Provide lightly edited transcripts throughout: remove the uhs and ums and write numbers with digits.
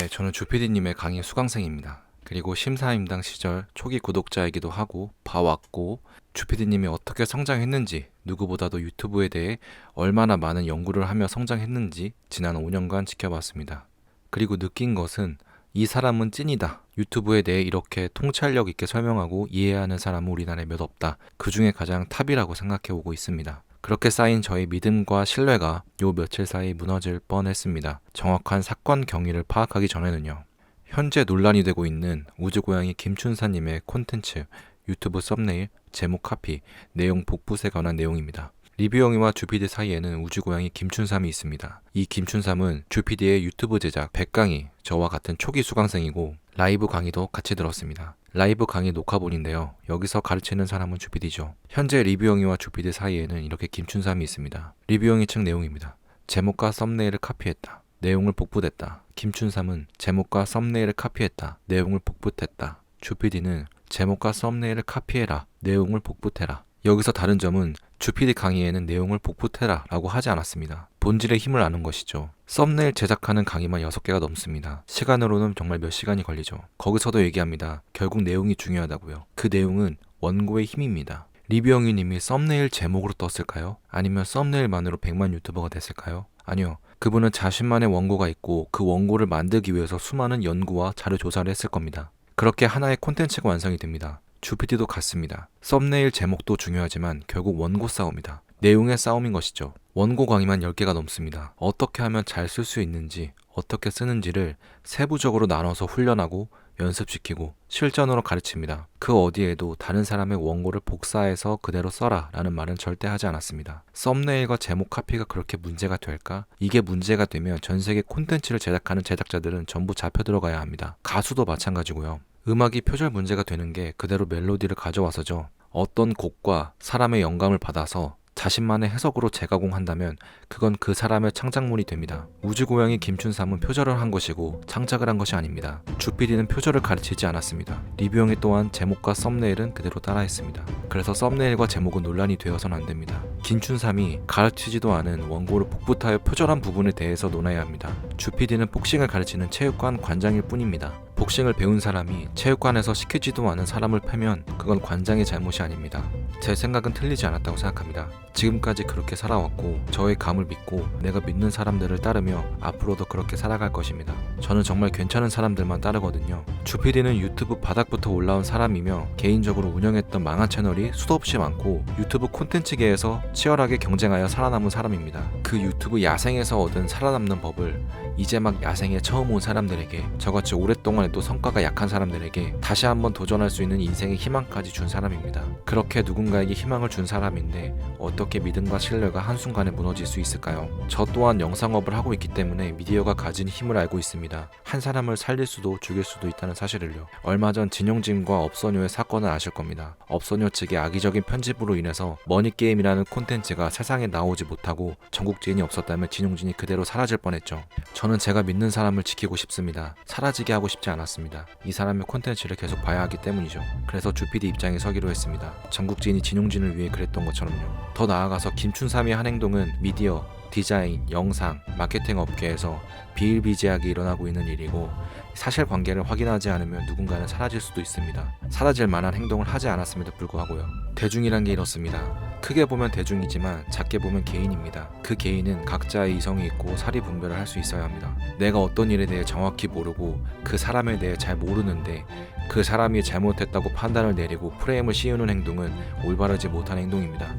네, 저는 주PD님의 강의 수강생입니다. 그리고 심사임당 시절 초기 구독자이기도 하고 봐왔고 주PD님이 어떻게 성장했는지 누구보다도 유튜브에 대해 얼마나 많은 연구를 하며 성장했는지 지난 5년간 지켜봤습니다. 그리고 느낀 것은 이 사람은 찐이다. 유튜브에 대해 이렇게 통찰력 있게 설명하고 이해하는 사람은 우리나라에 몇 없다. 그 중에 가장 탑이라고 생각해오고 있습니다. 그렇게 쌓인 저의 믿음과 신뢰가 요 며칠 사이 무너질 뻔했습니다. 정확한 사건 경위를 파악하기 전에는요. 현재 논란이 되고 있는 우주고양이 김춘사님의 콘텐츠, 유튜브 썸네일, 제목 카피, 내용 복붙에 관한 내용입니다. 리뷰영이와 주PD 사이에는 우주고양이 김춘삼이 있습니다. 이 김춘삼은 주PD의 유튜브 제작 100강의, 저와 같은 초기 수강생이고 라이브 강의도 같이 들었습니다. 라이브 강의 녹화본인데요. 여기서 가르치는 사람은 주PD죠. 현재 리뷰영이와 주PD 사이에는 이렇게 김춘삼이 있습니다. 리뷰영이 측 내용입니다. 제목과 썸네일을 카피했다. 내용을 복붙했다. 김춘삼은 제목과 썸네일을 카피했다. 내용을 복붙했다. 주PD는 제목과 썸네일을 카피해라. 내용을 복붙해라. 여기서 다른 점은 주PD 강의에는 내용을 복붙해라 라고 하지 않았습니다. 본질의 힘을 아는 것이죠. 썸네일 제작하는 강의만 6개가 넘습니다. 시간으로는 정말 몇 시간이 걸리죠. 거기서도 얘기합니다. 결국 내용이 중요하다고요. 그 내용은 원고의 힘입니다. 리뷰영이님이 썸네일 제목으로 떴을까요? 아니면 썸네일만으로 100만 유튜버가 됐을까요? 아니요. 그분은 자신만의 원고가 있고 그 원고를 만들기 위해서 수많은 연구와 자료 조사를 했을 겁니다. 그렇게 하나의 콘텐츠가 완성이 됩니다. 주PD도 같습니다. 썸네일 제목도 중요하지만 결국 원고 싸움이다. 내용의 싸움인 것이죠. 원고 강의만 10개가 넘습니다. 어떻게 하면 잘 쓸 수 있는지, 어떻게 쓰는지를 세부적으로 나눠서 훈련하고 연습시키고 실전으로 가르칩니다. 그 어디에도 다른 사람의 원고를 복사해서 그대로 써라 라는 말은 절대 하지 않았습니다. 썸네일과 제목 카피가 그렇게 문제가 될까? 이게 문제가 되면 전 세계 콘텐츠를 제작하는 제작자들은 전부 잡혀 들어가야 합니다. 가수도 마찬가지고요. 음악이 표절 문제가 되는 게 그대로 멜로디를 가져와서죠. 어떤 곡과 사람의 영감을 받아서 자신만의 해석으로 재가공한다면 그건 그 사람의 창작물이 됩니다. 우주고양이 김춘삼은 표절을 한 것이고 창작을 한 것이 아닙니다. 주PD는 표절을 가르치지 않았습니다. 리뷰영이 또한 제목과 썸네일은 그대로 따라했습니다. 그래서 썸네일과 제목은 논란이 되어서는 안 됩니다. 김춘삼이 가르치지도 않은 원고를 복붙하여 표절한 부분에 대해서 논해야 합니다. 주PD는 복싱을 가르치는 체육관 관장일 뿐입니다. 복싱을 배운 사람이 체육관에서 시키지도 않은 사람을 패면 그건 관장의 잘못이 아닙니다. 제 생각은 틀리지 않았다고 생각합니다. 지금까지 그렇게 살아왔고 저의 감을 믿고 내가 믿는 사람들을 따르며 앞으로도 그렇게 살아갈 것입니다. 저는 정말 괜찮은 사람들만 따르거든요. 주PD는 유튜브 바닥부터 올라온 사람이며 개인적으로 운영했던 망한 채널이 수도 없이 많고 유튜브 콘텐츠계에서 치열하게 경쟁하여 살아남은 사람입니다. 그 유튜브 야생에서 얻은 살아남는 법을 이제 막 야생에 처음 온 사람들에게, 저같이 오랫동안 해도 성과가 약한 사람들에게 다시 한번 도전할 수 있는 인생의 희망까지 준 사람입니다. 그렇게 누군가에게 희망을 준 사람인데 어떻게 믿음과 신뢰가 한순간에 무너질 수 있을까요? 저 또한 영상업을 하고 있기 때문에 미디어가 가진 힘을 알고 있습니다. 한 사람을 살릴 수도 죽일 수도 있다는 사실을요. 얼마 전 진용진과 업소녀의 사건을 아실 겁니다. 업소녀 측의 악의적인 편집으로 인해서 머니게임이라는 콘텐츠가 세상에 나오지 못하고 전국지인이 없었다면 진용진이 그대로 사라질 뻔했죠. 저는 제가 믿는 사람을 지키고 싶습니다. 사라지게 하고 싶지 않았습니다. 이 사람의 콘텐츠를 계속 봐야 하기 때문이죠. 그래서 주PD 입장에 서기로 했습니다. 전국지인이 진용진을 위해 그랬던 것처럼요. 더 나아가서 김춘삼이 한 행동은 미디어, 디자인, 영상, 마케팅 업계에서 비일비재하게 일어나고 있는 일이고 사실관계를 확인하지 않으면 누군가는 사라질 수도 있습니다. 사라질 만한 행동을 하지 않았음에도 불구하고요. 대중이란 게 이렇습니다. 크게 보면 대중이지만 작게 보면 개인입니다. 그 개인은 각자의 이성이 있고 사리분별을 할 수 있어야 합니다. 내가 어떤 일에 대해 정확히 모르고 그 사람에 대해 잘 모르는데 그 사람이 잘못했다고 판단을 내리고 프레임을 씌우는 행동은 올바르지 못한 행동입니다.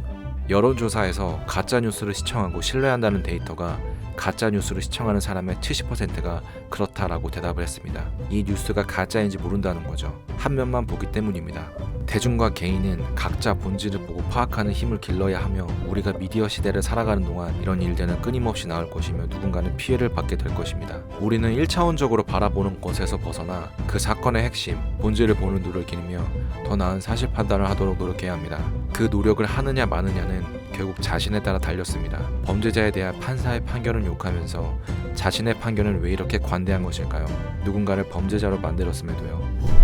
여론조사에서 가짜뉴스를 시청하고 신뢰한다는 데이터가 가짜뉴스를 시청하는 사람의 70%가 그렇다라고 대답을 했습니다. 이 뉴스가 가짜인지 모른다는 거죠. 한 면만 보기 때문입니다. 대중과 개인은 각자 본질을 보고 파악하는 힘을 길러야 하며 우리가 미디어 시대를 살아가는 동안 이런 일들은 끊임없이 나올 것이며 누군가는 피해를 받게 될 것입니다. 우리는 1차원적으로 바라보는 것에서 벗어나 그 사건의 핵심, 본질을 보는 눈을 기르며 더 나은 사실 판단을 하도록 노력해야 합니다. 그 노력을 하느냐 마느냐는 결국 자신에 따라 달렸습니다. 범죄자에 대한 판사의 판결은 욕하면서 자신의 판결은 왜 이렇게 관대한 것일까요? 누군가를 범죄자로 만들었음에도요.